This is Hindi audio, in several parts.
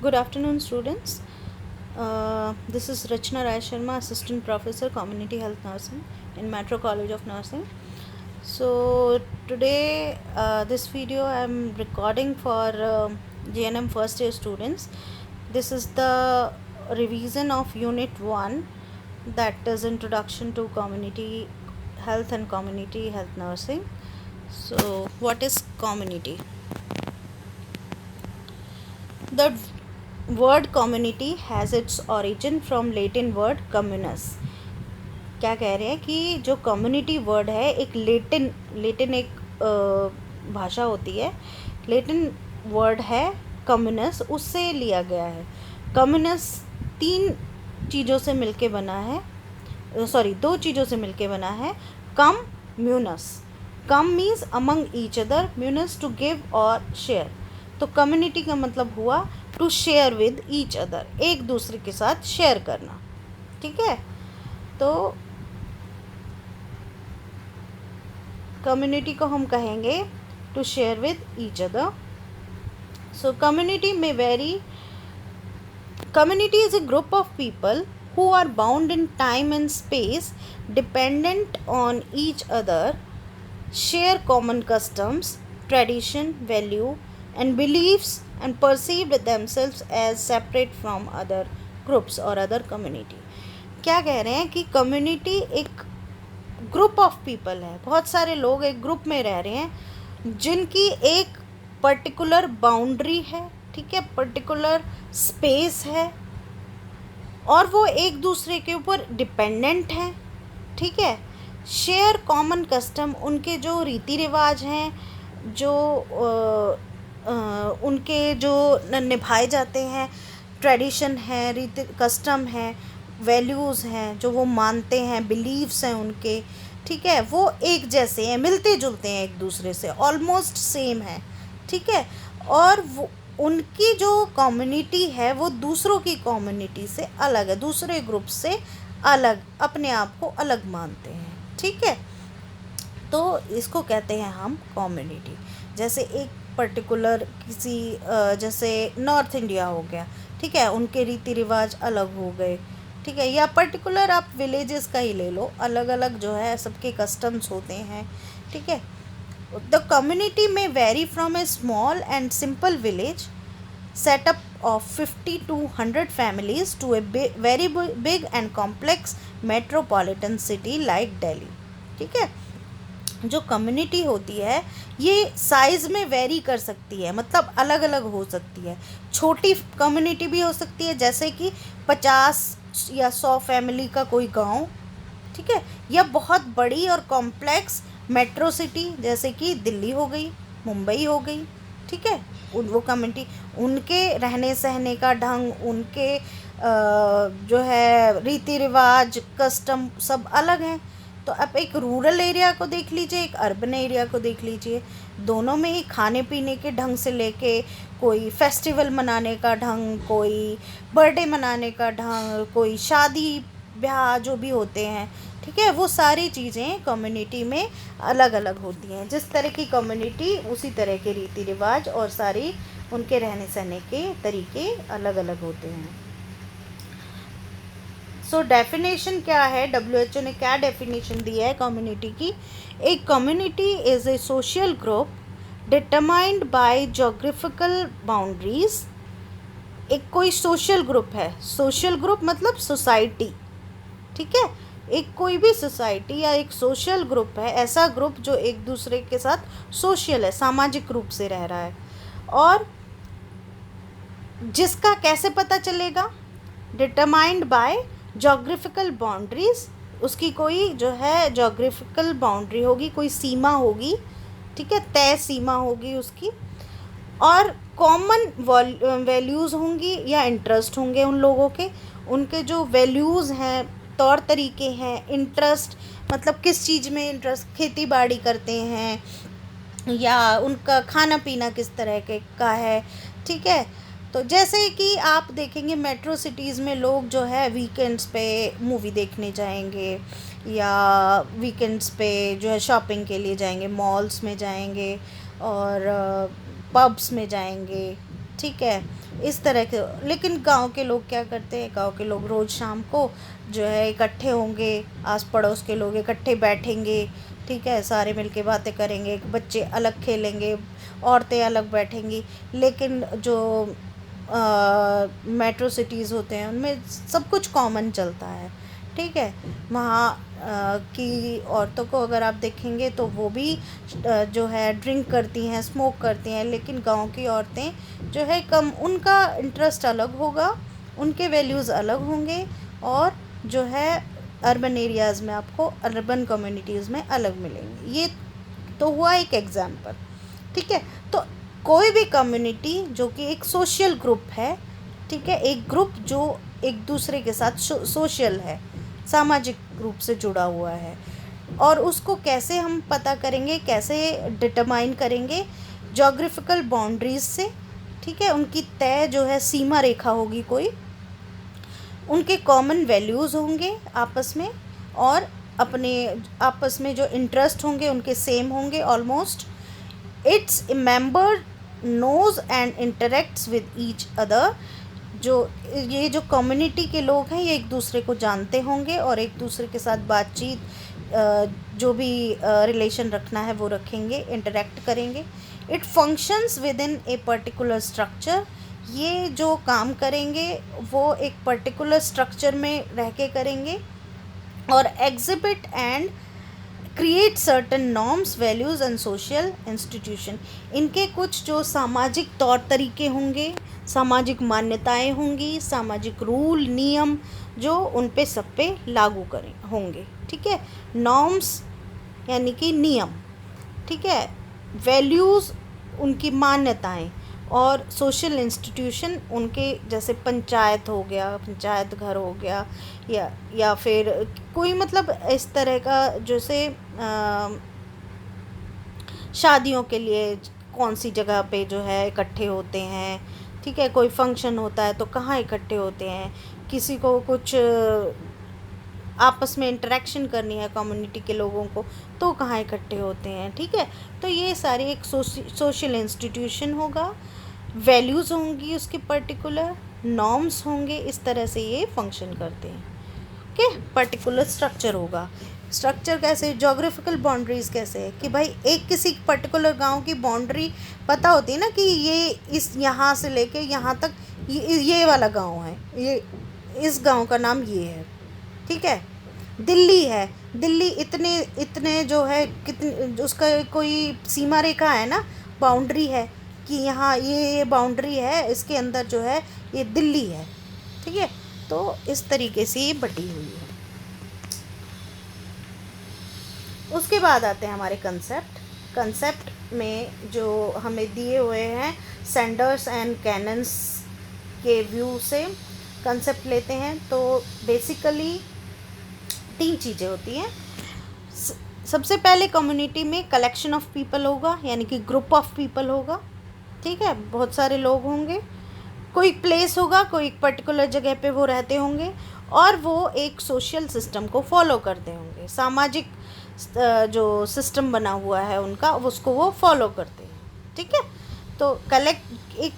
Good afternoon, students. This is Rachna Rai Sharma, Assistant Professor, Community Health Nursing in Metro College of Nursing. So today, this video I am recording for JNM first year students. This is the revision of Unit 1, that is Introduction to Community Health and Community Health Nursing. So what is community? The word community has its origin from Latin word communus. क्या कह रहे हैं कि जो कम्युनिटी वर्ड है एक लेटिन एक भाषा होती है, लेटिन वर्ड है कम्युनस, उससे लिया गया है. कम्युनस तीन चीज़ों से मिलके बना है, दो चीज़ों से मिलके बना है. Come munus, come means among each other, munus to give और शेयर. तो कम्युनिटी का मतलब हुआ to share with each other, एक दूसरे के साथ शेयर करना. ठीक है, तो कम्युनिटी को हम कहेंगे to share with each other. So community में very, community is a group of people who are bound in time and space, dependent on each other, share common customs, tradition, value and beliefs, and perceived themselves as separate from other groups or other community. क्या कह रहे हैं कि कम्युनिटी एक ग्रुप ऑफ पीपल है, बहुत सारे लोग एक ग्रुप में रह रहे हैं जिनकी एक पर्टिकुलर बाउंड्री है, ठीक है, पर्टिकुलर स्पेस है, और वो एक दूसरे के ऊपर डिपेंडेंट हैं. ठीक है, शेयर कॉमन कस्टम, उनके जो रीति रिवाज हैं, जो उनके जो निभाए जाते हैं, ट्रेडिशन है, रीति कस्टम है, वैल्यूज़ हैं जो वो मानते हैं, बिलीव्स हैं उनके, ठीक है, वो एक जैसे हैं, मिलते जुलते हैं एक दूसरे से, ऑलमोस्ट सेम है. ठीक है, और वो उनकी जो कम्युनिटी है वो दूसरों की कम्युनिटी से अलग है, दूसरे ग्रुप से अलग, अपने आप को अलग मानते हैं. ठीक है, तो इसको कहते हैं हम कम्युनिटी. जैसे एक पर्टिकुलर किसी जैसे नॉर्थ इंडिया हो गया, ठीक है, उनके रीति रिवाज अलग हो गए, ठीक है, या पर्टिकुलर आप विलेजेस का ही ले लो, अलग अलग जो है सबके कस्टम्स होते हैं. ठीक है, द कम्युनिटी में very from A small and simple village setup of 50 to 100 families to a very big and complex metropolitan city like Delhi. ठीक है, जो कम्युनिटी होती है ये साइज़ में वेरी कर सकती है, मतलब अलग अलग हो सकती है. छोटी कम्युनिटी भी हो सकती है, जैसे कि 50 या 100 फैमिली का कोई गांव, ठीक है, या बहुत बड़ी और कॉम्प्लेक्स मेट्रो सिटी जैसे कि दिल्ली हो गई, मुंबई हो गई. ठीक है, वो कम्युनिटी, उनके रहने सहने का ढंग, उनके जो है रीति रिवाज, कस्टम सब अलग हैं. तो आप एक रूरल एरिया को देख लीजिए, एक अर्बन एरिया को देख लीजिए, दोनों में ही खाने पीने के ढंग से लेके कोई फेस्टिवल मनाने का ढंग, कोई बर्थडे मनाने का ढंग, कोई शादी ब्याह जो भी होते हैं, ठीक है, वो सारी चीज़ें कम्युनिटी में अलग अलग होती हैं. जिस तरह की कम्युनिटी उसी तरह के रीति रिवाज और सारी उनके रहने सहने के तरीके अलग अलग होते हैं. सो डेफिनेशन क्या है, WHO ने क्या डेफिनेशन दी है कम्युनिटी की? एक community is a social group determined by geographical boundaries. एक कोई सोशल ग्रुप है, सोशल ग्रुप मतलब सोसाइटी, ठीक है, एक कोई भी सोसाइटी या एक सोशल ग्रुप है, ऐसा ग्रुप जो एक दूसरे के साथ सोशल है, सामाजिक रूप से रह रहा है, और जिसका कैसे पता चलेगा? Determined by geographical boundaries. उसकी कोई जो है जोग्राफिकल बाउंड्री होगी, कोई सीमा होगी, ठीक है, तय सीमा होगी उसकी, और कॉमन वैल्यूज़ होंगी या इंटरेस्ट होंगे उन लोगों के. उनके जो वैल्यूज़ हैं, तौर तरीके हैं, इंटरेस्ट मतलब किस चीज़ में इंटरेस्ट, खेती बाड़ी करते हैं या उनका खाना पीना किस तरह के का है. ठीक है, तो जैसे कि आप देखेंगे मेट्रो सिटीज़ में लोग जो है वीकेंड्स पे मूवी देखने जाएंगे, या वीकेंड्स पे जो है शॉपिंग के लिए जाएंगे, मॉल्स में जाएंगे और पब्स में जाएंगे. ठीक है, इस तरह के। लेकिन गांव के लोग क्या करते हैं, गांव के लोग रोज़ शाम को जो है इकट्ठे होंगे, आस पड़ोस के लोग इकट्ठे बैठेंगे, ठीक है, सारे मिलके बातें करेंगे, बच्चे अलग खेलेंगे, औरतें अलग बैठेंगी। लेकिन जो मेट्रो सिटीज़ होते हैं उनमें सब कुछ कॉमन चलता है, ठीक है। वहाँ की औरतों को अगर आप देखेंगे तो वो भी जो है ड्रिंक करती हैं, स्मोक करती हैं, लेकिन गांव की औरतें जो है कम, उनका इंटरेस्ट अलग होगा, उनके वैल्यूज़ अलग होंगे, और जो है अर्बन एरियाज़ में आपको, अर्बन कम्युनिटीज़ में अलग मिलेंगे। ये तो हुआ एक एग्जाम्पल, ठीक है। तो कोई भी कम्युनिटी जो कि एक सोशल ग्रुप है, ठीक है, एक ग्रुप जो एक दूसरे के साथ सोशल है, सामाजिक रूप से जुड़ा हुआ है, और उसको कैसे हम पता करेंगे, कैसे डिटरमाइन करेंगे, जोग्राफिकल बाउंड्रीज से, ठीक है। उनकी तय जो है सीमा रेखा होगी कोई, उनके कॉमन वैल्यूज़ होंगे आपस में, और अपने आपस में जो इंटरेस्ट होंगे उनके सेम होंगे almost. Its member knows and interacts with each other. जो ये जो कम्युनिटी के लोग हैं ये एक दूसरे को जानते होंगे और एक दूसरे के साथ बातचीत, जो भी रिलेशन रखना है वो रखेंगे, इंटरेक्ट करेंगे। It functions with in a particular structure. ये जो काम करेंगे वो एक पर्टिकुलर स्ट्रक्चर में रह के करेंगे, और exhibit and create certain norms, values and social institution. इनके कुछ जो सामाजिक तौर तरीके होंगे, सामाजिक मान्यताएं होंगी, सामाजिक रूल नियम जो उन पे सब पे लागू करें होंगे, ठीक है। नॉर्म्स यानी कि नियम, ठीक है। वैल्यूज़ उनकी मान्यताएं, और सोशल इंस्टीट्यूशन उनके, जैसे पंचायत हो गया, पंचायत घर हो गया, या फिर कोई मतलब इस तरह का, जैसे शादियों के लिए कौन सी जगह पे जो है इकट्ठे होते हैं, ठीक है। कोई फंक्शन होता है तो कहाँ इकट्ठे होते हैं, किसी को कुछ आपस में इंटरेक्शन करनी है कम्युनिटी के लोगों को तो कहाँ इकट्ठे होते हैं, ठीक है। तो ये सारी एक सोशल इंस्टीट्यूशन होगा, वैल्यूज़ होंगी उसके पर्टिकुलर, नॉर्म्स होंगे, इस तरह से ये फंक्शन करते हैं, ओके। पर्टिकुलर स्ट्रक्चर होगा। स्ट्रक्चर कैसे, जोग्राफिकल बाउंड्रीज कैसे है कि भाई एक किसी पर्टिकुलर गांव की बाउंड्री पता होती है ना, कि ये इस यहाँ से लेके यहाँ तक ये वाला गांव है, ये इस गांव का नाम ये है, ठीक है। दिल्ली है, दिल्ली इतने इतने जो है कितने, उसका कोई सीमा रेखा है ना, बाउंड्री है कि यहाँ ये बाउंड्री है, इसके अंदर जो है ये दिल्ली है, ठीक है। तो इस तरीके से ये बटी हुई है। उसके बाद आते हैं हमारे कंसेप्ट में जो हमें दिए हुए हैं सैंडर्स एंड कैनन्स के व्यू से कंसेप्ट लेते हैं। तो बेसिकली 3 चीज़ें होती हैं। सबसे पहले कम्युनिटी में कलेक्शन ऑफ पीपल होगा, यानी कि ग्रुप ऑफ पीपल होगा, ठीक है, बहुत सारे लोग होंगे। कोई प्लेस होगा, कोई एक पर्टिकुलर जगह पे वो रहते होंगे, और वो एक सोशल सिस्टम को फॉलो करते होंगे, सामाजिक जो सिस्टम बना हुआ है उनका, उसको वो फॉलो करते हैं, ठीक है। तो एक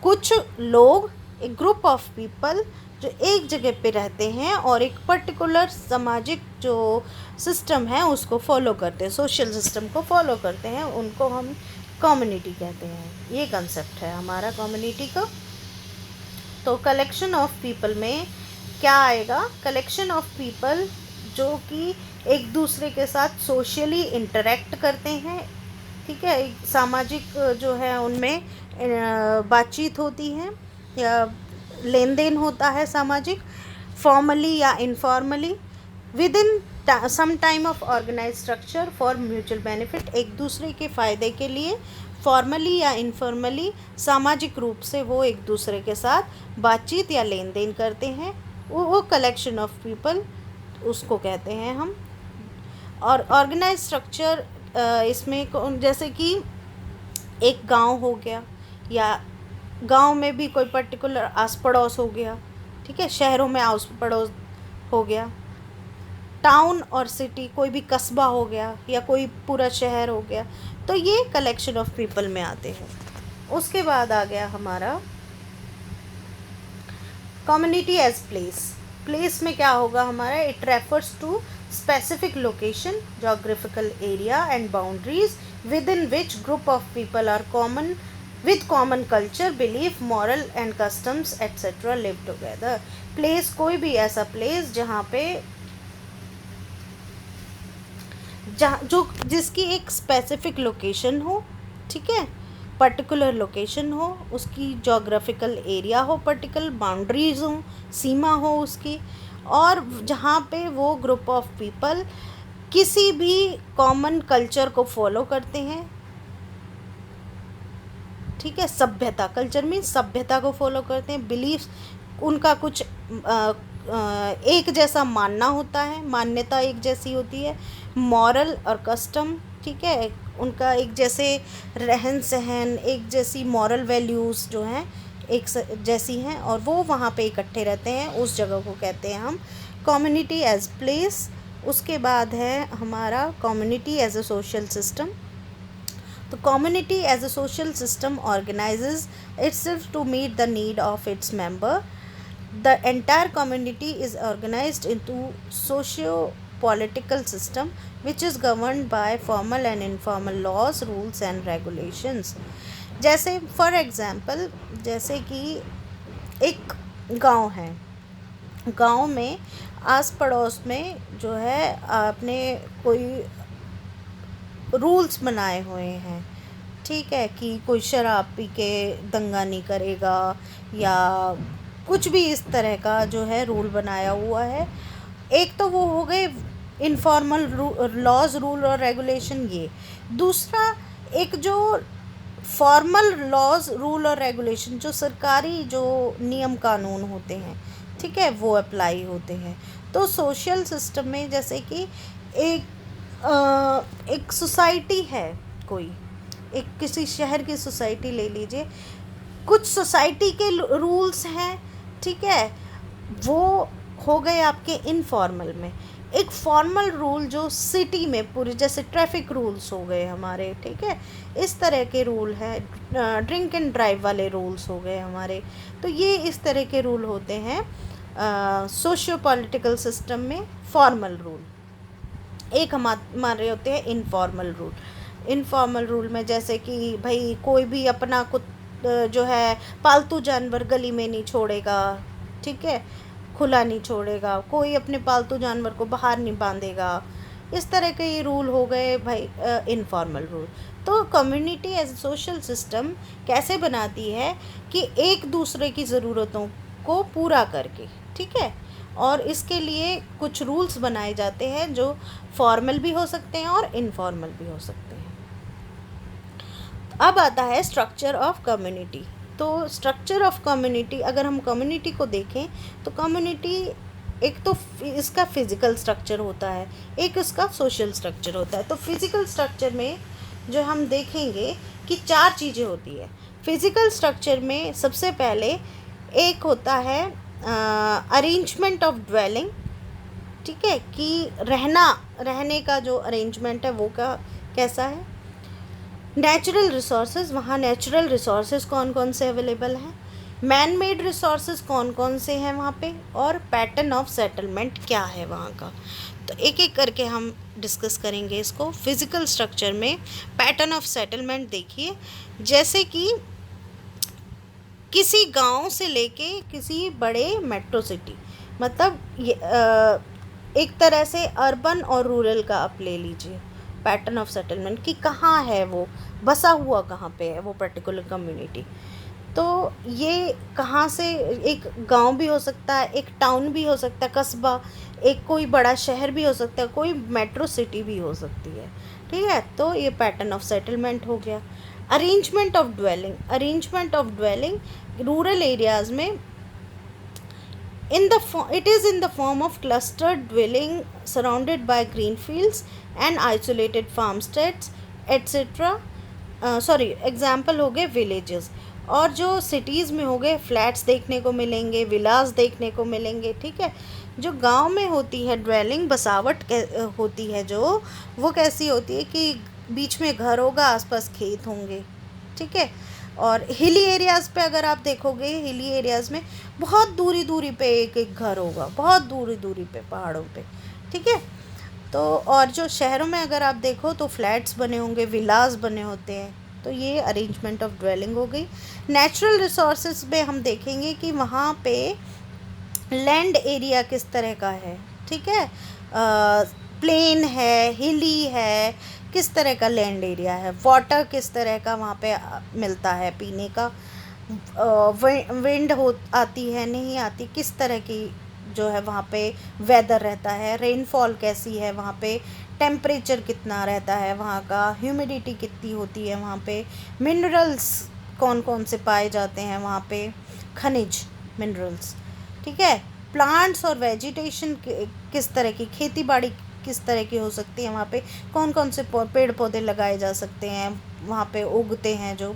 कुछ लोग, एक ग्रुप ऑफ पीपल जो एक जगह पे रहते हैं और एक पर्टिकुलर सामाजिक जो सिस्टम है उसको फॉलो करते हैं, सोशल सिस्टम को फॉलो करते हैं, उनको हम कम्युनिटी कहते हैं। ये कंसेप्ट है हमारा कम्युनिटी का। तो कलेक्शन ऑफ पीपल में क्या आएगा, कलेक्शन ऑफ पीपल जो कि एक दूसरे के साथ सोशली इंटरेक्ट करते हैं, ठीक है, एक सामाजिक जो है उनमें बातचीत होती है या लेन देन होता है सामाजिक, फॉर्मली या informally, within some time of organize structure for mutual benefit. एक दूसरे के फ़ायदे के लिए फॉर्मली या इनफॉर्मली सामाजिक रूप से वो एक दूसरे के साथ बातचीत या लेन देन करते हैं, वो कलेक्शन ऑफ पीपल उसको कहते हैं हम। और ऑर्गेनाइज स्ट्रक्चर इसमें जैसे कि एक गांव हो गया, या गांव में भी कोई पर्टिकुलर आस पड़ोस हो गया, ठीक है, शहरों में आस पड़ोस हो गया, टाउन और सिटी कोई भी कस्बा हो गया या कोई पूरा शहर हो गया, तो ये कलेक्शन ऑफ पीपल में आते हैं। उसके बाद आ गया हमारा कम्युनिटी एज प्लेस, प्लेस में क्या होगा हमारा, it refers to specific location, geographical area and boundaries within which group of people are common with common culture, belief, moral and customs etc. live together. Place कोई भी ऐसा प्लेस जहाँ पे जो जिसकी एक स्पेसिफिक लोकेशन हो, ठीक है, पर्टिकुलर लोकेशन हो, उसकी जोग्राफिकल एरिया हो, पर्टिकुलर बाउंड्रीज हो, सीमा हो उसकी, और जहाँ पे वो ग्रुप ऑफ पीपल किसी भी कॉमन कल्चर को फॉलो करते हैं, ठीक है, सभ्यता, कल्चर मीन्स सभ्यता को फॉलो करते हैं, बिलीफ उनका कुछ एक जैसा मानना होता है, मान्यता एक जैसी होती है, मॉरल और कस्टम, ठीक है, उनका एक जैसे रहन सहन, एक जैसी मॉरल वैल्यूज़ जो हैं एक जैसी हैं, और वो वहाँ पे इकट्ठे रहते हैं, उस जगह को कहते हैं हम कम्युनिटी एज प्लेस। उसके बाद है हमारा community as a social system. तो community as a social system organizes itself to meet the need of its member. The entire community is organized into socio-political system which is governed by formal and informal laws, rules and regulations. जैसे for example, जैसे कि एक गांव है, गांव में आस पड़ोस में जो है आपने कोई रूल्स बनाए हुए हैं, ठीक है, कि कोई शराब पी के दंगा नहीं करेगा या कुछ भी इस तरह का जो है रूल बनाया हुआ है। एक तो वो हो गए इनफॉर्मल लॉज, रूल और रेगुलेशन ये। दूसरा एक जो फॉर्मल लॉज, रूल और रेगुलेशन, जो सरकारी जो नियम कानून होते हैं, ठीक है, वो अप्लाई होते हैं। तो सोशल सिस्टम में जैसे कि एक सोसाइटी है, कोई एक किसी शहर की सोसाइटी ले लीजिए, कुछ सोसाइटी के रूल्स हैं, ठीक है, वो हो गए आपके इनफॉर्मल में। एक फॉर्मल रूल जो सिटी में पूरे, जैसे ट्रैफिक रूल्स हो गए हमारे, ठीक है, इस तरह के रूल हैं, ड्रिंक एंड ड्राइव वाले रूल्स हो गए हमारे। तो ये इस तरह के रूल होते हैं सोशियो पॉलिटिकल सिस्टम में, फॉर्मल रूल। एक हमारे होते हैं इनफॉर्मल रूल। इनफॉर्मल रूल में जैसे कि भाई कोई भी अपना जो है पालतू जानवर गली में नहीं छोड़ेगा, ठीक है, खुला नहीं छोड़ेगा, कोई अपने पालतू जानवर को बाहर नहीं बांधेगा, इस तरह के ये रूल हो गए भाई इनफॉर्मल रूल। तो कम्युनिटी एज सोशल सिस्टम कैसे बनाती है कि एक दूसरे की ज़रूरतों को पूरा करके, ठीक है, और इसके लिए कुछ रूल्स बनाए जाते हैं जो फॉर्मल भी हो सकते हैं और इनफॉर्मल भी हो सकते हैं। अब आता है स्ट्रक्चर ऑफ कम्युनिटी। तो स्ट्रक्चर ऑफ कम्युनिटी, अगर हम कम्युनिटी को देखें तो कम्युनिटी एक तो इसका फिज़िकल स्ट्रक्चर होता है, एक इसका सोशल स्ट्रक्चर होता है। तो फिज़िकल स्ट्रक्चर में जो हम देखेंगे कि 4 चीज़ें होती है। फिज़िकल स्ट्रक्चर में सबसे पहले एक होता है अरेंजमेंट ऑफ ड्वेलिंग, ठीक है, कि रहने का जो अरेंजमेंट है वो कैसा है। नेचुरल रिसोर्सेज, वहाँ नेचुरल रिसोर्सेज कौन कौन से अवेलेबल हैं, मैन मेड रिसोर्सेज कौन कौन से हैं वहाँ पे, और पैटर्न ऑफ सेटलमेंट क्या है वहाँ का। तो एक एक करके हम डिस्कस करेंगे इसको। फिज़िकल स्ट्रक्चर में पैटर्न ऑफ सेटलमेंट देखिए, जैसे कि किसी गांव से लेके किसी बड़े मेट्रो सिटी, मतलब ये एक तरह से अर्बन और रूरल का आप ले लीजिए पैटर्न ऑफ सेटलमेंट, कि कहाँ है वो बसा हुआ, कहाँ पे है वो पर्टिकुलर कम्युनिटी। तो ये कहाँ से, एक गांव भी हो सकता है, एक टाउन भी हो सकता है, कस्बा, एक कोई बड़ा शहर भी हो सकता है, कोई मेट्रो सिटी भी हो सकती है, ठीक है। तो ये पैटर्न ऑफ सेटलमेंट हो गया। Arrangement of dwelling, arrangement of dwelling rural areas में it is in the form of clustered dwelling surrounded by green fields and isolated farmsteads etc. Example हो गए विलेजेस, और जो सिटीज़ में हो गए फ्लैट्स देखने को मिलेंगे, विलास देखने को मिलेंगे, ठीक है। जो गांव में होती है ड्वेलिंग, बसावट होती है जो, वो कैसी होती है कि बीच में घर होगा, आसपास खेत होंगे, ठीक है। और हिली एरियाज़ पे अगर आप देखोगे, हिली एरियाज़ में बहुत दूरी दूरी पे एक एक घर होगा, बहुत दूरी दूरी पे पहाड़ों पे, ठीक है। तो और जो शहरों में अगर आप देखो तो फ्लैट्स बने होंगे, विलास बने होते हैं। तो ये अरेंजमेंट ऑफ ड्वेलिंग हो गई। नेचुरल रिसोर्सेज में हम देखेंगे कि वहाँ पे लैंड एरिया किस तरह का है, ठीक है, प्लेन है, हिली है, किस तरह का लैंड एरिया है, वाटर किस तरह का वहाँ पे मिलता है पीने का, विंड हो आती है नहीं आती, किस तरह की जो है वहाँ पे वेदर रहता है, रेनफॉल कैसी है वहाँ पे, टेम्परेचर कितना रहता है वहाँ का, ह्यूमिडिटी कितनी होती है वहाँ पे, मिनरल्स कौन कौन से पाए जाते हैं वहाँ पे, खनिज मिनरल्स, ठीक है। प्लांट्स और वेजिटेशन किस तरह की, खेती बाड़ी किस तरह की हो सकती है वहाँ पे, कौन कौन से पेड़ पौधे लगाए जा सकते हैं वहाँ पे उगते हैं, जो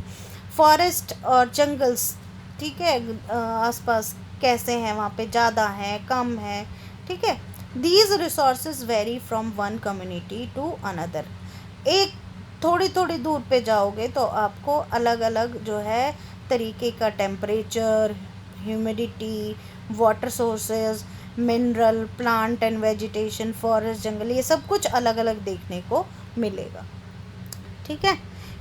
फॉरेस्ट और जंगल्स, ठीक है, आसपास कैसे हैं वहाँ पे, ज़्यादा हैं कम है, ठीक है। These resources vary from one community to another. एक थोड़ी थोड़ी दूर पे जाओगे तो आपको अलग अलग जो है तरीके का temperature, humidity, water sources, mineral, plant and vegetation, forest, जंगल, ये सब कुछ अलग अलग देखने को मिलेगा, ठीक है।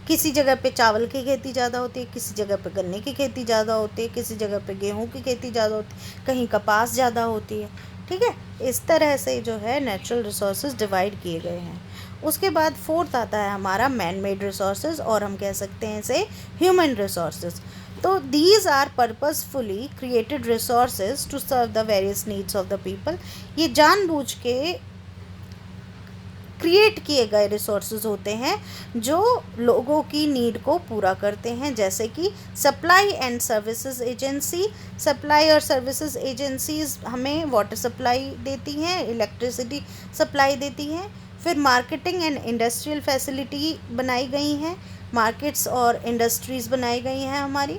किसी जगह पे चावल की खेती ज़्यादा होती है, किसी जगह पे गन्ने की खेती ज़्यादा होती है, किसी जगह पे गेहूं की खेती ज़्यादा होती है, कहीं कपास ज़्यादा होती है, ठीक है। इस तरह से जो है नेचुरल रिसोर्सेज डिवाइड किए गए हैं। उसके बाद फोर्थ आता है हमारा मैन मेड रिसोर्सेज, और हम कह सकते हैं इसे ह्यूमन रिसोर्सेज। तो these are purposefully created resources to serve the various needs of the people. ये जानबूझ के क्रिएट किए गए रिसोर्सेज होते हैं जो लोगों की नीड को पूरा करते हैं, जैसे कि supply and services agency. Supply और सर्विसेज एजेंसीज हमें वाटर सप्लाई देती हैं, इलेक्ट्रिसिटी सप्लाई देती हैं। फिर मार्केटिंग एंड इंडस्ट्रियल फैसिलिटी बनाई गई हैं, मार्केट्स और इंडस्ट्रीज़ बनाई गई हैं हमारी,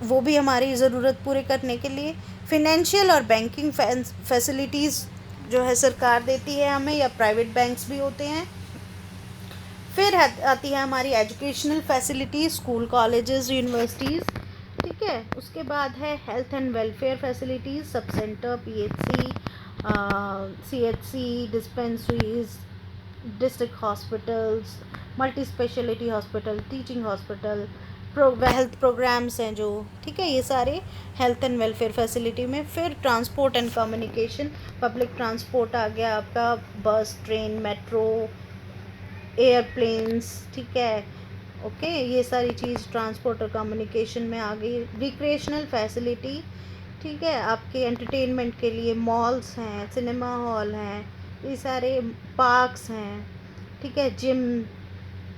वो भी हमारी ज़रूरत पूरे करने के लिए। फिनेंशियल और बैंकिंग फैसिलिटीज़ जो है सरकार देती है हमें, या प्राइवेट बैंक्स भी होते हैं। फिर आती है हमारी educational facilities, school, colleges, universities, ठीक है। उसके बाद है health and welfare facilities, sub centre, PHC, CHC, dispensaries, district hospitals, multi speciality hospital, teaching hospital, health programmes हैं जो, ठीक है, ये सारे हेल्थ एंड वेलफेयर फैसिलिटी में। फिर transport and communication, public transport आ गया आपका, बस, ट्रेन, मेट्रो, एयरप्लेन्स, ठीक है, ओके, ये सारी चीज़ ट्रांसपोर्ट और कम्युनिकेशन में आ गई। रिक्रिएशनल फैसिलिटी, ठीक है, आपके एंटरटेनमेंट के लिए मॉल्स हैं, सिनेमा हॉल हैं, ये सारे पार्क्स हैं, ठीक है, जिम,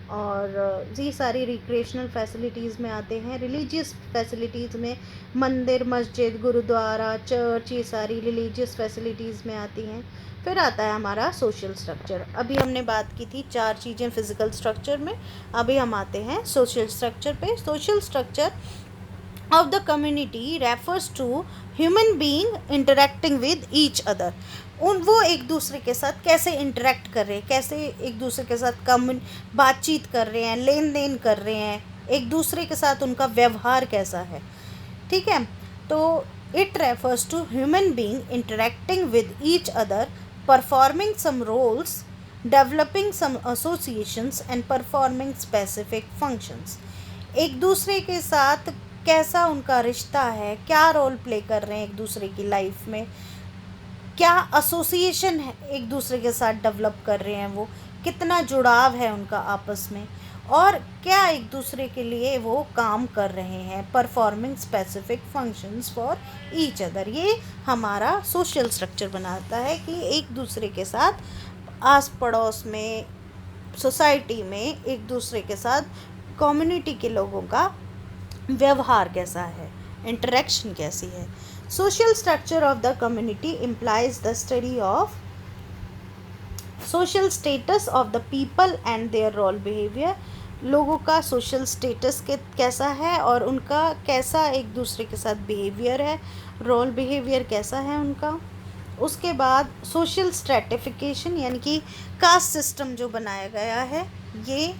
और ये सारी रिक्रिएशनल फैसिलिटीज़ में आते हैं। रिलीजियस फैसिलिटीज़ में मंदिर, मस्जिद, गुरुद्वारा, चर्च, ये सारी रिलीजियस फैसिलिटीज़ में आती हैं। फिर आता है हमारा सोशल स्ट्रक्चर। अभी हमने बात की थी 4 चीज़ें फिज़िकल स्ट्रक्चर में, अभी हम आते हैं सोशल स्ट्रक्चर पे। Social structure of the community refers to human being interacting with each other। वो एक दूसरे के साथ कैसे इंटरेक्ट कर रहे हैं, कैसे एक दूसरे के साथ बातचीत कर रहे हैं, लेन देन कर रहे हैं, एक दूसरे के साथ उनका व्यवहार कैसा है, ठीक है। तो it refers to human being interacting with each other, performing some roles, developing some associations and performing specific functions. एक दूसरे के साथ कैसा उनका रिश्ता है, क्या रोल प्ले कर रहे हैं एक दूसरे की लाइफ में, क्या एसोसिएशन है एक दूसरे के साथ डेवलप कर रहे हैं, वो कितना जुड़ाव है उनका आपस में, और क्या एक दूसरे के लिए वो काम कर रहे हैं, performing specific functions for each other. ये हमारा सोशल स्ट्रक्चर बनाता है कि एक दूसरे के साथ आस पड़ोस में, सोसाइटी में एक दूसरे के साथ कम्युनिटी के लोगों का व्यवहार कैसा है, इंटरेक्शन कैसी है। Social structure of the community implies the study of social status of the people and their role behaviour. लोगों का सोशल स्टेटस कैसा है और उनका कैसा एक दूसरे के साथ बिहेवियर है, रोल बिहेवियर कैसा है उनका। उसके बाद सोशल स्ट्रेटिफिकेशन, यानी कि कास्ट सिस्टम जो बनाया गया है, ये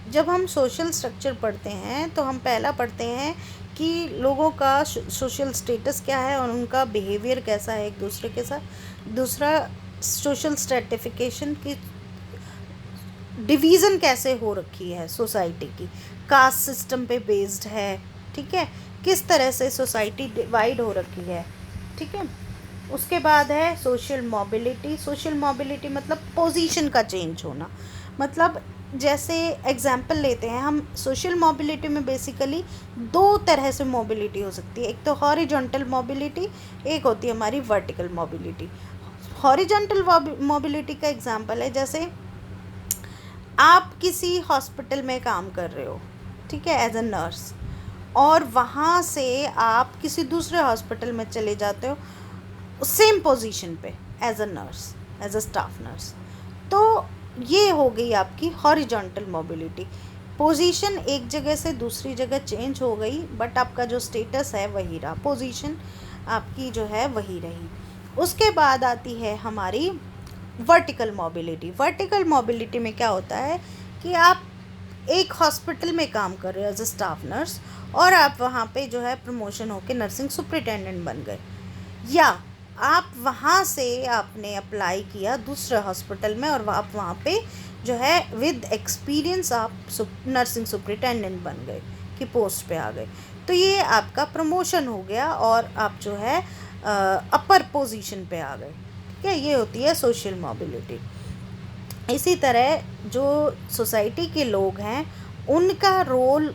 जब हम सोशल स्ट्रक्चर पढ़ते हैं तो हम पहला पढ़ते हैं कि लोगों का सोशल स्टेटस क्या है और उनका बिहेवियर कैसा है एक दूसरे के साथ। दूसरा, सोशल स्ट्रेटिफिकेशन की डिवीज़न कैसे हो रखी है सोसाइटी की, कास्ट सिस्टम पे बेस्ड है, ठीक है, किस तरह से सोसाइटी डिवाइड हो रखी है, ठीक है। उसके बाद है सोशल मोबिलिटी। सोशल मोबिलिटी मतलब पोजीशन का चेंज होना। मतलब जैसे एग्जाम्पल लेते हैं हम, सोशल मोबिलिटी में बेसिकली दो तरह से मोबिलिटी हो सकती है। एक तो हॉरिजॉन्टल मोबिलिटी, एक होती है हमारी वर्टिकल मोबिलिटी। हॉरिजॉन्टल मोबिलिटी का एग्जाम्पल है, जैसे आप किसी हॉस्पिटल में काम कर रहे हो, ठीक है, एज अ नर्स, और वहाँ से आप किसी दूसरे हॉस्पिटल में चले जाते हो सेम पोजीशन पे as a nurse, as a staff nurse. तो ये हो गई आपकी हॉरिजॉन्टल मोबिलिटी। पोजीशन एक जगह से दूसरी जगह चेंज हो गई, बट आपका जो स्टेटस है वही रहा, पोजीशन आपकी जो है वही रही। उसके बाद आती है हमारी वर्टिकल मोबिलिटी। वर्टिकल मोबिलिटी में क्या होता है कि आप एक हॉस्पिटल में काम कर रहे हो एज अ स्टाफ नर्स, और आप वहाँ पे जो है प्रमोशन होकर नर्सिंग सुपरिटेंडेंट बन गए, या आप वहाँ से आपने अप्लाई किया दूसरे हॉस्पिटल में और आप वहाँ पे जो है विद एक्सपीरियंस आप नर्सिंग सुपरिटेंडेंट बन गए कि पोस्ट पे आ गए। तो ये आपका प्रमोशन हो गया और आप जो है अपर पोजीशन पे आ गए, ठीक है। ये होती है सोशल मोबिलिटी। इसी तरह जो सोसाइटी के लोग हैं उनका रोल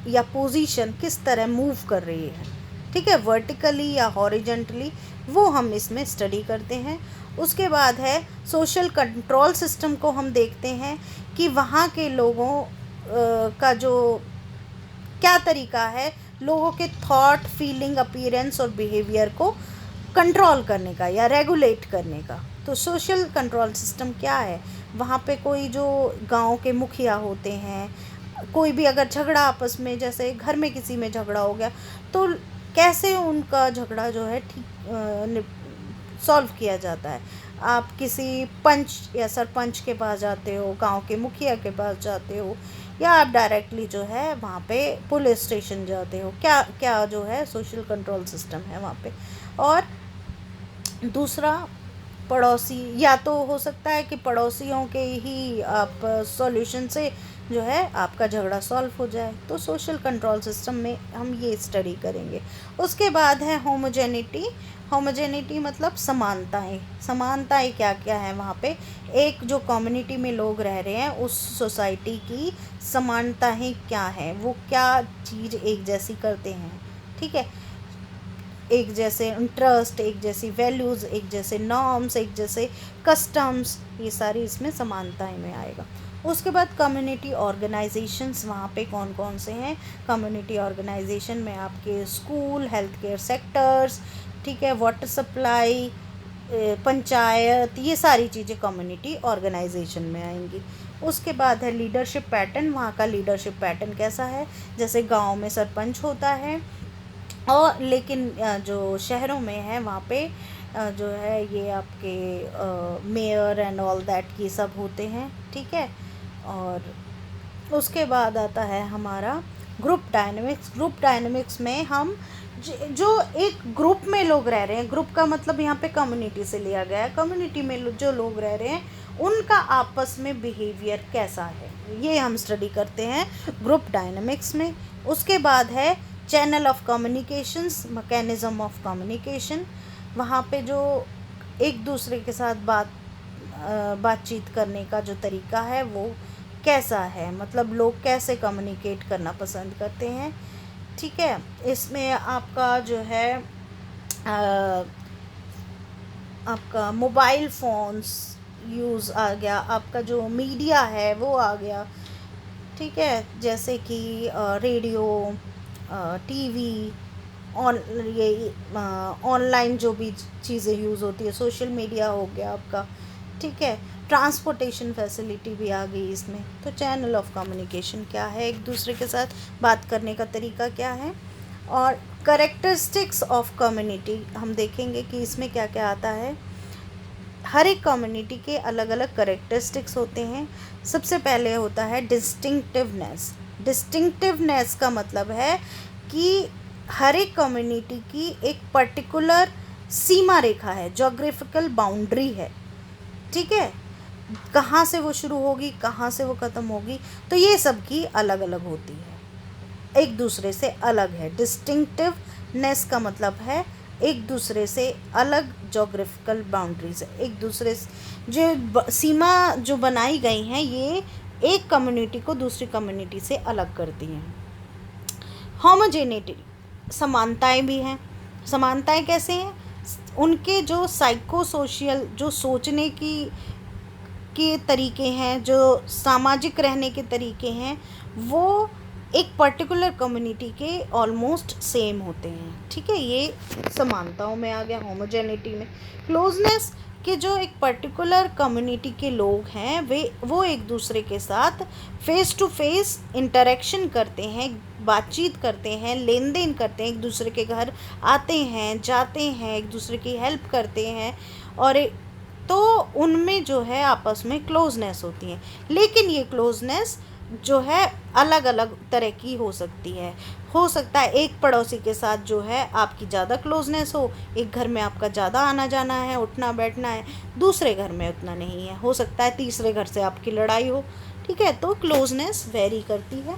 या पोजीशन किस तरह मूव कर रही है, ठीक है, वर्टिकली या हॉरिजॉन्टली, वो हम इसमें स्टडी करते हैं। उसके बाद है सोशल कंट्रोल सिस्टम को हम देखते हैं कि वहाँ के लोगों का जो क्या तरीका है लोगों के थॉट, फीलिंग, अपीयरेंस और बिहेवियर को कंट्रोल करने का या रेगुलेट करने का। तो सोशल कंट्रोल सिस्टम क्या है, वहाँ पे कोई जो गांव के मुखिया होते हैं, कोई भी अगर झगड़ा आपस में, जैसे घर में किसी में झगड़ा हो गया, तो कैसे उनका झगड़ा जो है ठीक सॉल्व किया जाता है। आप किसी पंच या सरपंच के पास जाते हो, गांव के मुखिया के पास जाते हो, या आप डायरेक्टली जो है वहाँ पे पुलिस स्टेशन जाते हो, क्या क्या जो है सोशल कंट्रोल सिस्टम है वहाँ पे। और दूसरा, पड़ोसी, या तो हो सकता है कि पड़ोसियों के ही आप सॉल्यूशन से जो है आपका झगड़ा सॉल्व हो जाए। तो सोशल कंट्रोल सिस्टम में हम ये स्टडी करेंगे। उसके बाद है होमोजेनिटी। होमोजेनिटी मतलब समानताएं। समानताएं क्या क्या है वहाँ पे, एक जो कम्युनिटी में लोग रह रहे हैं उस सोसाइटी की समानताएं क्या हैं, वो क्या चीज़ एक जैसी करते हैं, ठीक है, एक जैसे इंटरेस्ट, एक जैसी वैल्यूज़, एक जैसे नॉर्म्स, एक जैसे कस्टम्स, ये सारी इसमें समानताएं में आएगा। उसके बाद कम्युनिटी ऑर्गेनाइजेशंस वहाँ पे कौन कौन से हैं। कम्युनिटी ऑर्गेनाइजेशन में आपके स्कूल, हेल्थ केयर सेक्टर्स, ठीक है, वाटर सप्लाई, पंचायत, ये सारी चीज़ें कम्युनिटी ऑर्गेनाइजेशन में आएंगी। उसके बाद है लीडरशिप पैटर्न। वहाँ का लीडरशिप पैटर्न कैसा है, जैसे गांव में सरपंच होता है, और लेकिन जो शहरों में है वहाँ पे जो है ये आपके मेयर एंड ऑल दैट ये सब होते हैं, ठीक है। और उसके बाद आता है हमारा ग्रुप डायनेमिक्स। ग्रुप डायनेमिक्स में हम जो एक ग्रुप में लोग रह रहे हैं, ग्रुप का मतलब यहाँ पे कम्युनिटी से लिया गया है, कम्युनिटी में जो लोग रह रहे हैं उनका आपस में बिहेवियर कैसा है, ये हम स्टडी करते हैं ग्रुप डायनेमिक्स में। उसके बाद है channel of communications, mechanism of communication. वहाँ पे जो एक दूसरे के साथ बातचीत करने का जो तरीका है वो कैसा है, मतलब लोग कैसे कम्युनिकेट करना पसंद करते हैं, ठीक है। इसमें आपका जो है आपका मोबाइल फ़ोन्स यूज़ आ गया, आपका जो मीडिया है वो आ गया, ठीक है, जैसे कि रेडियो, टीवी, ये ऑनलाइन जो भी चीज़ें यूज़ होती है, सोशल मीडिया हो गया आपका, ठीक है। ट्रांसपोर्टेशन फैसिलिटी भी आ गई इसमें। तो चैनल ऑफ कम्युनिकेशन क्या है, एक दूसरे के साथ बात करने का तरीका क्या है। और कैरेक्टरिस्टिक्स ऑफ कम्युनिटी हम देखेंगे कि इसमें क्या क्या आता है। हर एक कम्युनिटी के अलग अलग करेक्टरिस्टिक्स होते हैं। सबसे पहले होता है डिस्टिंक्टिवनेस। डिस्टिंक्टिवनेस का मतलब है कि हर एक कम्युनिटी की एक पर्टिकुलर सीमा रेखा है, जोग्राफिकल बाउंड्री है, ठीक है, कहाँ से वो शुरू होगी, कहाँ से वो ख़त्म होगी, तो ये सब की अलग अलग होती है, एक दूसरे से अलग है। डिस्टिंक्टिवनेस का मतलब है एक दूसरे से अलग जोग्राफिकल बाउंड्रीज है, एक दूसरे से जो सीमा जो बनाई गई हैं ये एक कम्युनिटी को दूसरी कम्युनिटी से अलग करती हैं। होमोजेनिटी, समानताएं भी हैं। समानताएं कैसे हैं? उनके जो साइको सोशल जो सोचने के तरीके हैं, जो सामाजिक रहने के तरीके हैं, वो एक पर्टिकुलर कम्युनिटी के ऑलमोस्ट सेम होते हैं, ठीक है। ये समानताओं में आ गया, होमोजेनिटी में। क्लोजनेस के जो एक पर्टिकुलर कम्युनिटी के लोग हैं वो एक दूसरे के साथ फेस टू फेस इंटरेक्शन करते हैं, बातचीत करते हैं, लेन देन करते हैं, एक दूसरे के घर आते हैं, जाते हैं, एक दूसरे की हेल्प करते हैं, और तो उनमें जो है आपस में क्लोजनेस होती है। लेकिन ये क्लोजनेस जो है अलग अलग तरह की हो सकती है। हो सकता है एक पड़ोसी के साथ जो है आपकी ज़्यादा क्लोजनेस हो, एक घर में आपका ज़्यादा आना जाना है, उठना बैठना है, दूसरे घर में उतना नहीं है, हो सकता है तीसरे घर से आपकी लड़ाई हो, ठीक है। तो क्लोजनेस वेरी करती है।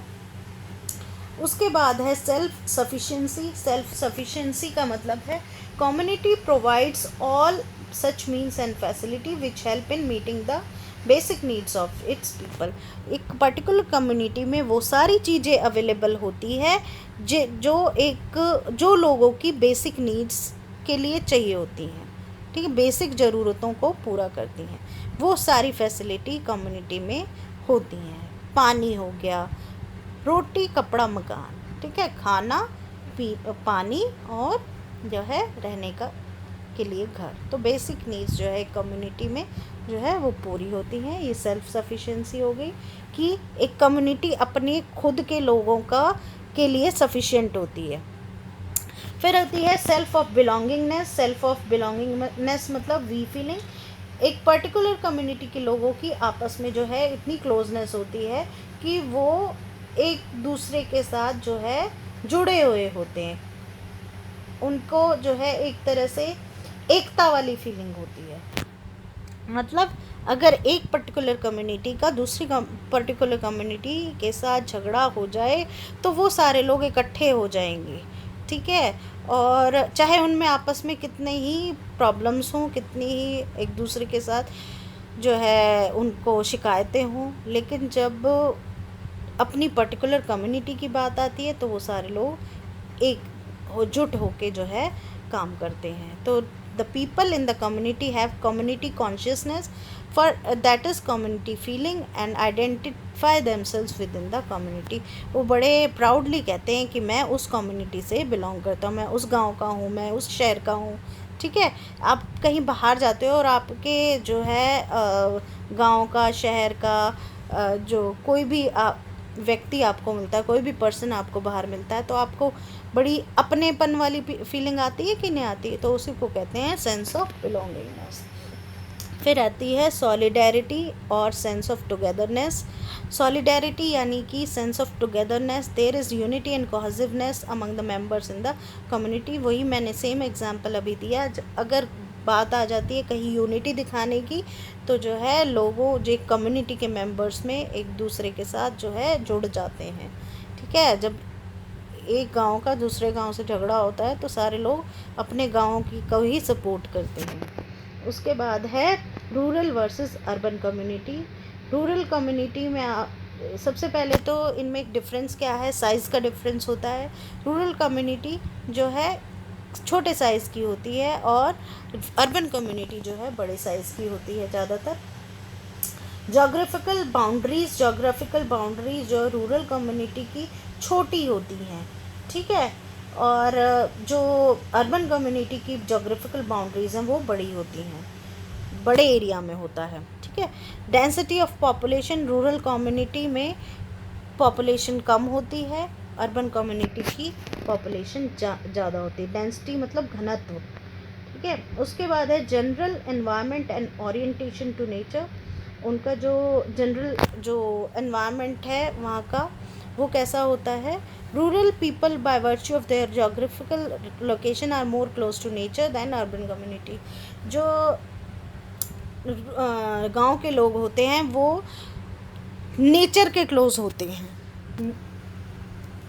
उसके बाद है सेल्फ सफिशिएंसी। सेल्फ सफिशिएंसी का मतलब है community provides all such means and facility which help in meeting the basic needs of its people. एक पर्टिकुलर कम्युनिटी में वो सारी चीज़ें अवेलेबल होती है जो लोगों की बेसिक नीड्स के लिए चाहिए होती हैं, ठीक है, बेसिक ज़रूरतों को पूरा करती हैं। वो सारी फैसिलिटी कम्युनिटी में होती हैं। पानी हो गया, रोटी कपड़ा मकान, ठीक है, खाना पानी और जो है रहने का के लिए घर, तो बेसिक नीड्स जो है कम्युनिटी में जो है वो पूरी होती हैं। ये सेल्फ सफिशिएंसी हो गई कि एक कम्युनिटी अपने खुद के लोगों के लिए सफिशिएंट होती है। फिर होती है self of belongingness. Self of belongingness मतलब वी फीलिंग। एक पर्टिकुलर कम्युनिटी के लोगों की आपस में जो है इतनी क्लोजनेस होती है कि वो एक दूसरे के साथ जो है जुड़े हुए होते हैं, उनको जो है एक तरह से एकता वाली फीलिंग होती है। मतलब अगर एक पर्टिकुलर कम्युनिटी का दूसरी पर्टिकुलर कम्युनिटी के साथ झगड़ा हो जाए तो वो सारे लोग इकट्ठे हो जाएंगे, ठीक है, और चाहे उनमें आपस में कितने ही प्रॉब्लम्स हों, कितनी ही एक दूसरे के साथ जो है उनको शिकायतें हों, लेकिन जब अपनी पर्टिकुलर कम्युनिटी की बात आती है तो वो सारे लोग जुट होके जो है काम करते हैं। तो the people in the community have community consciousness, for that is community feeling and identify themselves within the community। वो बड़े प्राउडली कहते हैं कि मैं उस कम्युनिटी से बिलोंग करता हूँ, मैं उस गांव का हूँ, मैं उस शहर का हूँ, ठीक है। आप कहीं बाहर जाते हो और आपके जो है गांव का, शहर का जो कोई भी व्यक्ति आपको मिलता है, कोई भी पर्सन आपको बाहर मिलता है, तो आपको बड़ी अपनेपन वाली फीलिंग आती है कि नहीं आती है, तो उसी को कहते हैं सेंस ऑफ बिलोंगिंगनेस। फिर आती है सॉलिडेरिटी और सेंस ऑफ टुगेदरनेस। सॉलिडेरिटी यानी कि sense of togetherness, there is unity and cohesiveness among the members in the community. वही मैंने सेम एग्जांपल अभी दिया। अगर बात आ जाती है कहीं यूनिटी दिखाने की, तो जो है लोगों जो कम्युनिटी के मेंबर्स में एक दूसरे के साथ जो है जुड़ जाते हैं, ठीक है। जब एक गांव का दूसरे गांव से झगड़ा होता है तो सारे लोग अपने गांव की को ही सपोर्ट करते हैं। उसके बाद है rural versus urban community. Rural community में सबसे पहले तो इनमें एक डिफरेंस क्या है, साइज़ का डिफरेंस होता है। रूरल कम्युनिटी जो है छोटे साइज़ की होती है और अर्बन कम्युनिटी जो है बड़े साइज़ की होती है ज़्यादातर। जोग्राफिकल बाउंड्रीज जो रूरल कम्युनिटी की छोटी होती हैं, ठीक है, और जो अर्बन कम्युनिटी की जोग्राफिकल बाउंड्रीज हैं वो बड़ी होती हैं, बड़े एरिया में होता है, ठीक है। Density of population, rural community में पॉपुलेशन कम होती है, अर्बन कम्युनिटी की पॉपुलेशन ज़्यादा होती है। डेंसिटी मतलब घनत्व, ठीक ठीक है। उसके बाद है general environment and orientation to nature. उनका जो जनरल जो एनवायरनमेंट है वहाँ का वो कैसा होता है। Rural people by virtue of their geographical location are more close to nature than urban community. जो गांव के लोग होते हैं वो नेचर के क्लोज होते हैं,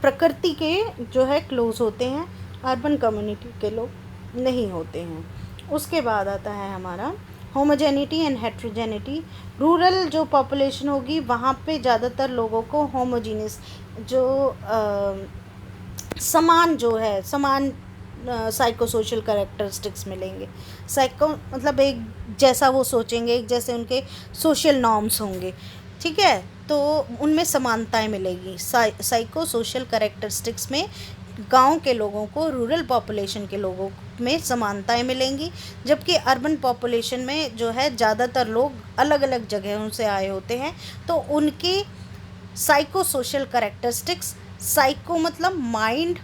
प्रकृति के जो है क्लोज होते हैं, अर्बन कम्युनिटी के लोग नहीं होते हैं। उसके बाद आता है हमारा होमोजेनिटी एंड हेट्रोजेनिटी। रूरल जो पॉपुलेशन होगी वहाँ पे ज़्यादातर लोगों को होमोजीनियस जो समान जो है समान साइको सोशल कैरेक्टरिस्टिक्स मिलेंगे। साइको मतलब एक जैसा वो सोचेंगे, एक जैसे उनके सोशल नॉर्म्स होंगे, ठीक है, तो उनमें समानताएं मिलेगी। साइको सोशल कैरेक्टरिस्टिक्स में गांव के लोगों को रूरल पॉपुलेशन के लोगों में समानताएं मिलेंगी, जबकि अर्बन पॉपुलेशन में जो है ज़्यादातर लोग अलग अलग जगहों से आए होते हैं, तो उनकी साइको सोशल कैरेक्टरिस्टिक्स, साइको मतलब माइंड,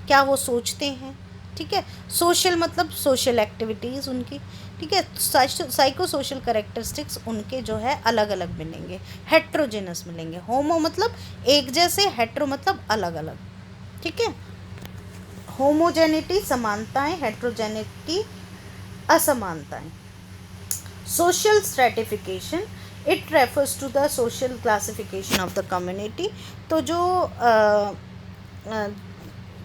क्या वो सोचते हैं, ठीक है, सोशल मतलब सोशल एक्टिविटीज़ उनकी, ठीक है, साइको सोशल कैरेक्टरिस्टिक्स उनके जो है अलग अलग मिलेंगे, हेट्रोजेनस मिलेंगे। होमो मतलब एक जैसे, हेट्रो मतलब अलग अलग, ठीक है। होमोजेनिटी समानताएं, हेट्रोजेनिटी असमानताएं। Social stratification, it refers to the social classification of the community. तो जो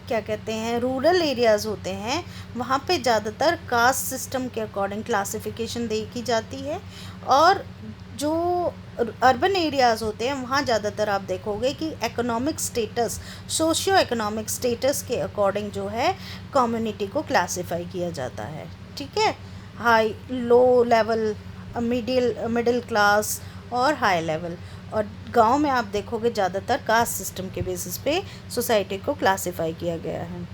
क्या कहते हैं रूरल एरियाज़ होते हैं वहाँ पे ज़्यादातर कास्ट सिस्टम के अकॉर्डिंग क्लासिफिकेशन देखी जाती है, और जो अर्बन एरियाज़ होते हैं वहाँ ज़्यादातर आप देखोगे कि economic status, socio economic status के अकॉर्डिंग जो है कम्युनिटी को क्लासिफाई किया जाता है, ठीक है। High low level, middle class और हाई लेवल। और गांव में आप देखोगे ज़्यादातर कास्ट सिस्टम के बेसिस पे सोसाइटी को क्लासिफाई किया गया है।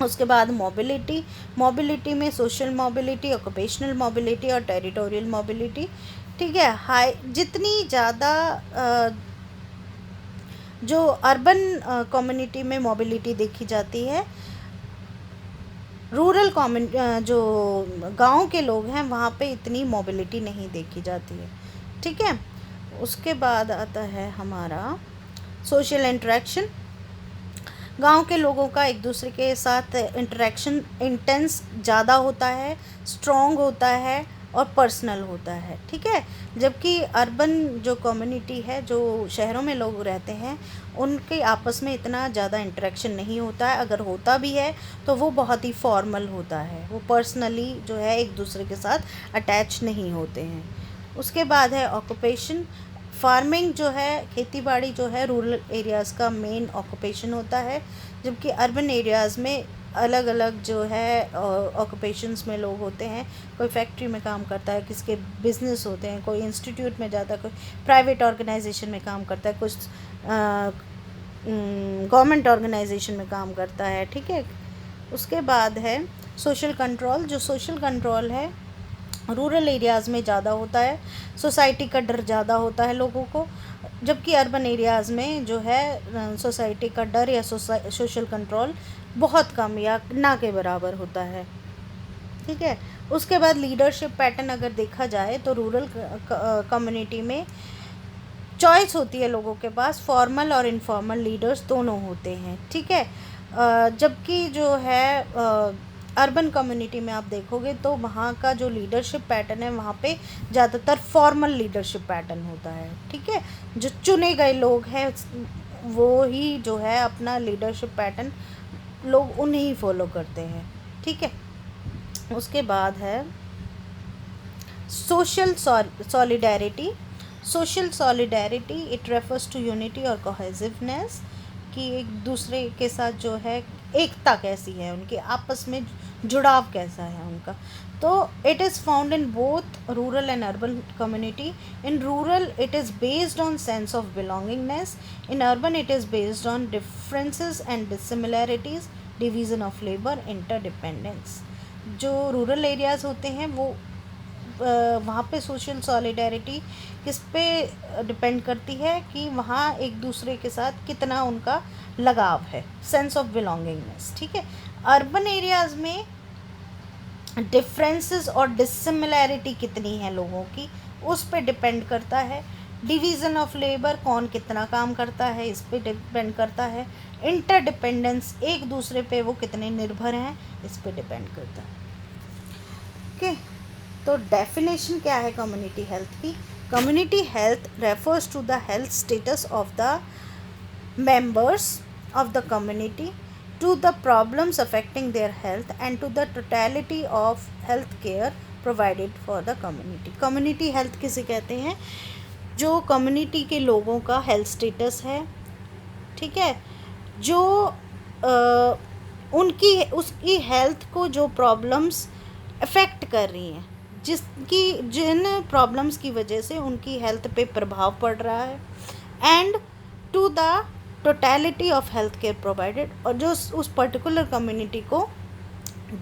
उसके बाद मोबिलिटी में सोशल मोबिलिटी, ऑक्यूपेशनल मोबिलिटी और टेरिटोरियल मोबिलिटी, ठीक है। हाई जितनी ज़्यादा जो अर्बन कम्युनिटी में मोबिलिटी देखी जाती है, रूरल जो गांव के लोग हैं वहाँ पे इतनी मोबिलिटी नहीं देखी जाती है, ठीक है। उसके बाद आता है हमारा सोशल इंटरेक्शन। गांव के लोगों का एक दूसरे के साथ इंटरेक्शन इंटेंस ज़्यादा होता है, स्ट्रॉन्ग होता है और पर्सनल होता है, ठीक है। जबकि अर्बन जो कम्युनिटी है, जो शहरों में लोग रहते हैं, उनके आपस में इतना ज़्यादा इंटरेक्शन नहीं होता है, अगर होता भी है तो वो बहुत ही फॉर्मल होता है, वो पर्सनली जो है एक दूसरे के साथ अटैच नहीं होते हैं। उसके बाद है ऑक्यूपेशन। फार्मिंग जो है, खेती बाड़ी जो है रूरल एरियाज़ का मेन ऑक्यूपेशन होता है, जबकि अर्बन एरियाज़ में अलग अलग जो है ऑक्यूपेशंस में लोग होते हैं। कोई फैक्ट्री में काम करता है, किसके बिजनेस होते हैं, कोई इंस्टीट्यूट में जाता है, कोई प्राइवेट ऑर्गेनाइजेशन में काम करता है, कुछ गवर्नमेंट ऑर्गेनाइजेशन में काम करता है, ठीक है। उसके बाद है सोशल कंट्रोल। जो सोशल कंट्रोल है रूरल एरियाज़ में ज़्यादा होता है, सोसाइटी का डर ज़्यादा होता है लोगों को, जबकि अर्बन एरियाज़ में जो है सोसाइटी का डर या सोशल कंट्रोल बहुत कम या ना के बराबर होता है, ठीक है। उसके बाद लीडरशिप पैटर्न अगर देखा जाए तो रूरल कम्युनिटी में चॉइस होती है लोगों के पास, फॉर्मल और इनफॉर्मल लीडर्स दोनों होते हैं, ठीक है। जबकि जो है अर्बन कम्युनिटी में आप देखोगे तो वहाँ का जो लीडरशिप पैटर्न है वहाँ पे ज़्यादातर फॉर्मल लीडरशिप पैटर्न होता है, ठीक है। जो चुने गए लोग हैं वो ही जो है अपना लीडरशिप पैटर्न लोग उन्हें फॉलो करते हैं, ठीक है। उसके बाद है social solidarity. Social solidarity it refers to unity और कोहेसिवनेस, कि एक दूसरे के साथ जो है एकता कैसी है, उनके आपस में जुड़ाव कैसा है उनका। तो it is found in both rural and urban community. In rural it is based on sense of belongingness, in urban it is based on differences and dissimilarities, division of labour, interdependence. जो रूरल एरियाज़ होते हैं वो वहाँ पे सोशल सॉलिडेरिटी किस पे डिपेंड करती है कि वहाँ एक दूसरे के साथ कितना उनका लगाव है, सेंस ऑफ बिलोंगिंगनेस, ठीक है। अर्बन एरियाज़ में डिफरेंसेस और डिसिमिलैरिटी कितनी है लोगों की, उस पे डिपेंड करता है। डिवीज़न ऑफ लेबर, कौन कितना काम करता है, इस पे डिपेंड करता है। इंटरडिपेंडेंस, एक दूसरे पे वो कितने निर्भर हैं, इस पे डिपेंड करता है। ओके, तो डेफिनेशन क्या है कम्युनिटी हेल्थ की? Community health refers to the health status of the members of the community, to the problems affecting their health, and to the totality of health care provided for the community. Community health किसे कहते हैं? जो कम्युनिटी के लोगों का हेल्थ स्टेटस है, ठीक है, जो उनकी उसकी हेल्थ को जो प्रॉब्लम्स अफेक्ट कर रही हैं, जिन प्रॉब्लम्स की वजह से उनकी हेल्थ पे प्रभाव पड़ रहा है, and to the totality of health care provided, और जो उस पर्टिकुलर कम्युनिटी को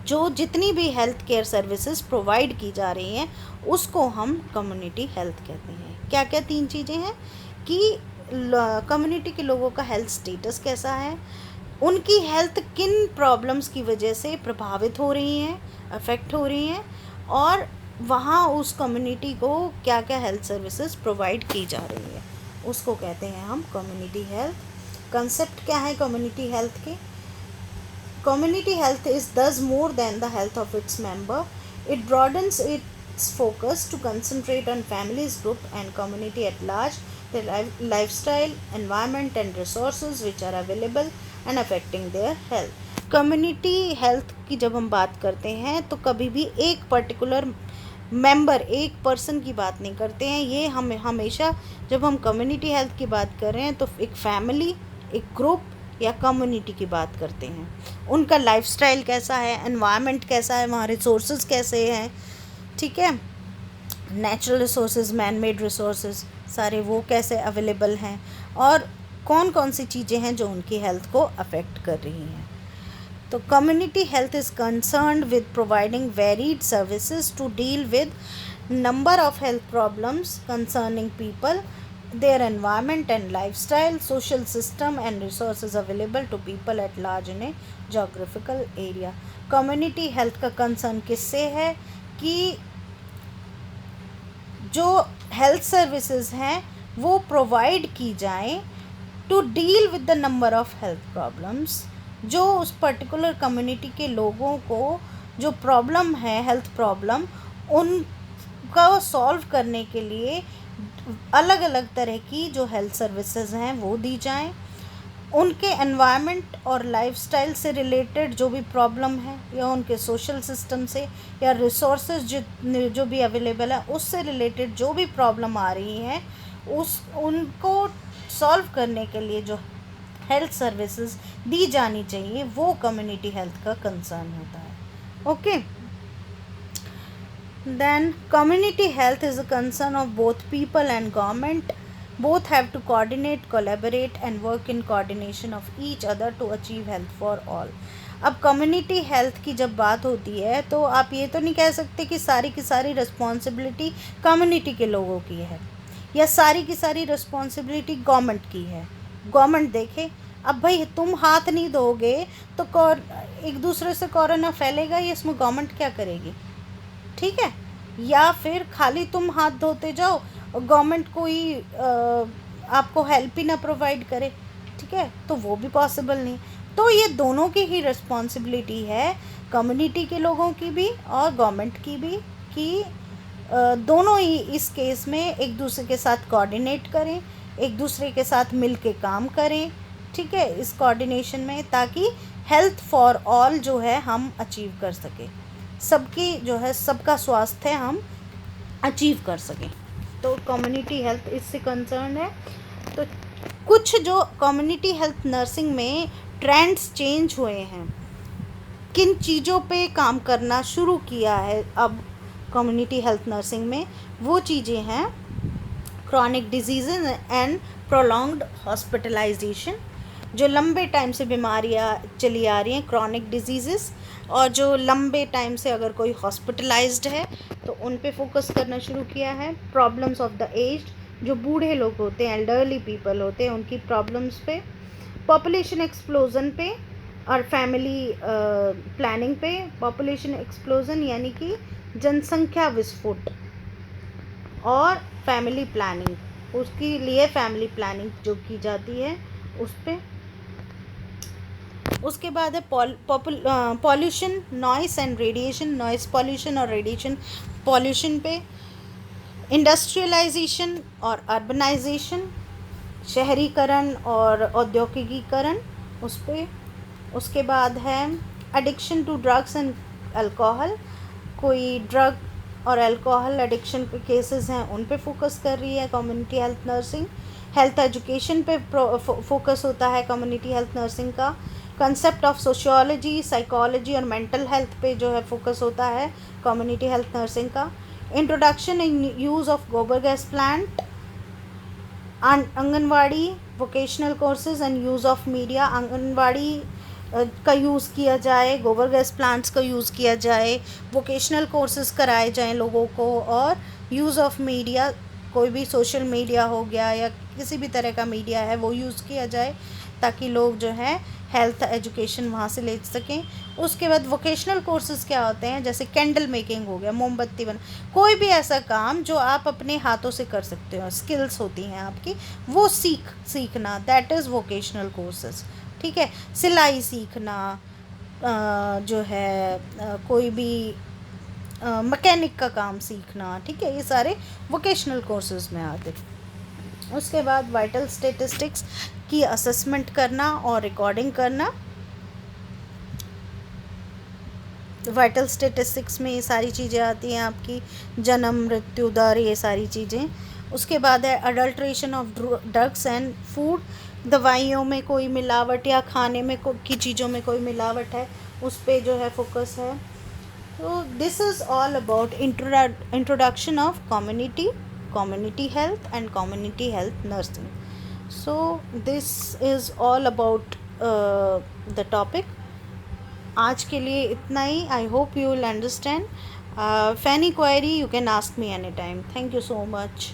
जो जितनी भी हेल्थ केयर सर्विसेज प्रोवाइड की जा रही हैं उसको हम कम्युनिटी हेल्थ कहते हैं। क्या क्या 3 चीज़ें हैं कि कम्युनिटी के लोगों का हेल्थ स्टेटस कैसा है, उनकी हेल्थ किन प्रॉब्लम्स की वजह से प्रभावित हो रही हैं, अफेक्ट हो रही हैं, और वहाँ उस कम्युनिटी को क्या क्या हेल्थ सर्विसेज प्रोवाइड की जा रही है, उसको कहते हैं हम कम्युनिटी हेल्थ। कंसेप्ट क्या है कम्युनिटी हेल्थ के? Community health is thus more than the health of its member, it broadens its focus to concentrate on families, group and community at large, their lifestyle, environment and resources which are available and affecting their health। Community health की जब हम बात करते हैं तो कभी भी एक पर्टिकुलर मेंबर, एक पर्सन की बात नहीं करते हैं। ये हम हमेशा जब हम कम्युनिटी हेल्थ की बात कर रहे हैं तो एक फैमिली, एक ग्रुप या कम्युनिटी की बात करते हैं। उनका लाइफस्टाइल कैसा है, एनवायरनमेंट कैसा है, वहाँ रिसोर्सेज कैसे हैं, ठीक है, natural resources, man made resources, सारे वो कैसे अवेलेबल हैं, और कौन कौन सी चीज़ें हैं जो उनकी हेल्थ को अफेक्ट कर रही हैं। तो community health is concerned with providing varied services to deal with number of health problems concerning people, their environment and lifestyle, social system and resources available to people at large in a geographical area। community health का concern किससे है कि जो health services हैं वो provide की जाएं to deal with the number of health problems, जो उस particular community के लोगों को जो problem है, health problem, उनका solve करने के लिए अलग अलग तरह की जो हेल्थ सर्विसेज हैं वो दी जाएं। उनके एनवायरनमेंट और लाइफस्टाइल से रिलेटेड जो भी प्रॉब्लम है, या उनके सोशल सिस्टम से या रिसोर्सेज जो भी अवेलेबल है उससे रिलेटेड जो भी प्रॉब्लम आ रही हैं उनको सॉल्व करने के लिए जो हेल्थ सर्विसेज दी जानी चाहिए वो कम्युनिटी हेल्थ का कंसर्न होता है। Okay, then community health is a concern of both people and government, both have to coordinate, collaborate and work in coordination of each other to achieve health for all। अब कम्युनिटी हेल्थ की जब बात होती है तो आप ये तो नहीं कह सकते कि सारी की सारी रिस्पॉन्सिबिलिटी कम्युनिटी के लोगों की है या सारी की सारी रिस्पॉन्सिबिलिटी गवर्नमेंट की है। गवर्नमेंट देखे, अब भाई तुम हाथ नहीं धोगे तो एक दूसरे से कोरोना फैलेगा, ये इसमें गवर्नमेंट क्या करेगी, ठीक है, या फिर खाली तुम हाथ धोते जाओ और गवर्नमेंट कोई आपको हेल्प ही ना प्रोवाइड करे, ठीक है, तो वो भी पॉसिबल नहीं। तो ये दोनों की ही रिस्पॉन्सिबिलिटी है, कम्युनिटी के लोगों की भी और गवर्नमेंट की भी, कि दोनों ही इस केस में एक दूसरे के साथ कोऑर्डिनेट करें, एक दूसरे के साथ मिल के काम करें, ठीक है, इस कोऑर्डिनेशन में, ताकि हेल्थ फॉर ऑल जो है हम अचीव कर सकें, सबकी जो है सबका स्वास्थ्य हम अचीव कर सकें। तो कम्युनिटी हेल्थ इससे कंसर्न है। तो कुछ जो कम्युनिटी हेल्थ नर्सिंग में ट्रेंड्स चेंज हुए हैं, किन चीज़ों पे काम करना शुरू किया है अब कम्युनिटी हेल्थ नर्सिंग में, वो चीज़ें हैं chronic disease and prolonged hospitalisation, जो लंबे टाइम से बीमारियां चली आ रही हैं, क्रॉनिक डिजीज़, और जो लंबे टाइम से अगर कोई हॉस्पिटलाइज्ड है तो उन पे फोकस करना शुरू किया है। प्रॉब्लम्स ऑफ द एज्ड, जो बूढ़े लोग होते हैं, एल्डरली पीपल होते हैं, उनकी प्रॉब्लम्स पे। पॉपुलेशन एक्सप्लोजन पे, और फैमिली प्लानिंग पे पॉपुलेशन एक्सप्लोजन यानी कि जनसंख्या विस्फोट, और फैमिली प्लानिंग, उसके लिए फैमिली प्लानिंग जो की जाती है उस पे। उसके बाद है pollution, noise and radiation, noise pollution और रेडिएशन पॉल्यूशन पे। इंडस्ट्रियलाइजेशन और अर्बनाइजेशन, शहरीकरण और औद्योगिकीकरण, उस पे। उसके बाद है addiction to drugs and alcohol, कोई ड्रग और अल्कोहल एडिक्शन के केसेस हैं उन पे फोकस कर रही है community health nursing. Health education पे फोकस होता है कम्युनिटी हेल्थ नर्सिंग का। कंसेप्ट ऑफ सोशियोलॉजी, साइकोलॉजी और मेंटल हेल्थ पे जो है फोकस होता है कम्युनिटी हेल्थ नर्सिंग का। इंट्रोडक्शन इन यूज़ ऑफ गोबर gas plant, anganwadi, vocational courses and use of media. Anganwadi का यूज़ किया जाए, गोबर गैस प्लांट्स का यूज़ किया जाए, वोकेशनल कोर्सेज कराए जाएं लोगों को, और यूज़ ऑफ मीडिया, कोई भी सोशल मीडिया हो गया या किसी भी तरह का मीडिया है वो यूज़ किया जाए ताकि लोग जो है हेल्थ एजुकेशन वहाँ से ले सकें। उसके बाद वोकेशनल कोर्सेज क्या होते हैं, जैसे कैंडल मेकिंग हो गया, मोमबत्ती बना, कोई भी ऐसा काम जो आप अपने हाथों से कर सकते हो, स्किल्स होती हैं आपकी, वो सीखना, दैट इज़ वोकेशनल कोर्सेज। ठीक है, सिलाई सीखना, जो है कोई भी मैकेनिक का काम सीखना, ठीक है, ये सारे वोकेशनल कोर्सेज में आते हैं। उसके बाद वाइटल स्टेटिस्टिक्स की असेसमेंट करना और रिकॉर्डिंग करना। वाइटल स्टेटिस्टिक्स में ये सारी चीज़ें आती हैं आपकी, जन्म, मृत्यु दर, ये सारी चीज़ें। उसके बाद है adulteration of drugs and food, दवाइयों में कोई मिलावट या खाने में की चीज़ों में कोई मिलावट है उस पे जो है फोकस है। तो this is all about introduction of community health and community health nursing. So this is all about the topic. आज के लिए इतना ही। I hope you will understand. Funny query you can ask me any time. Thank you so much.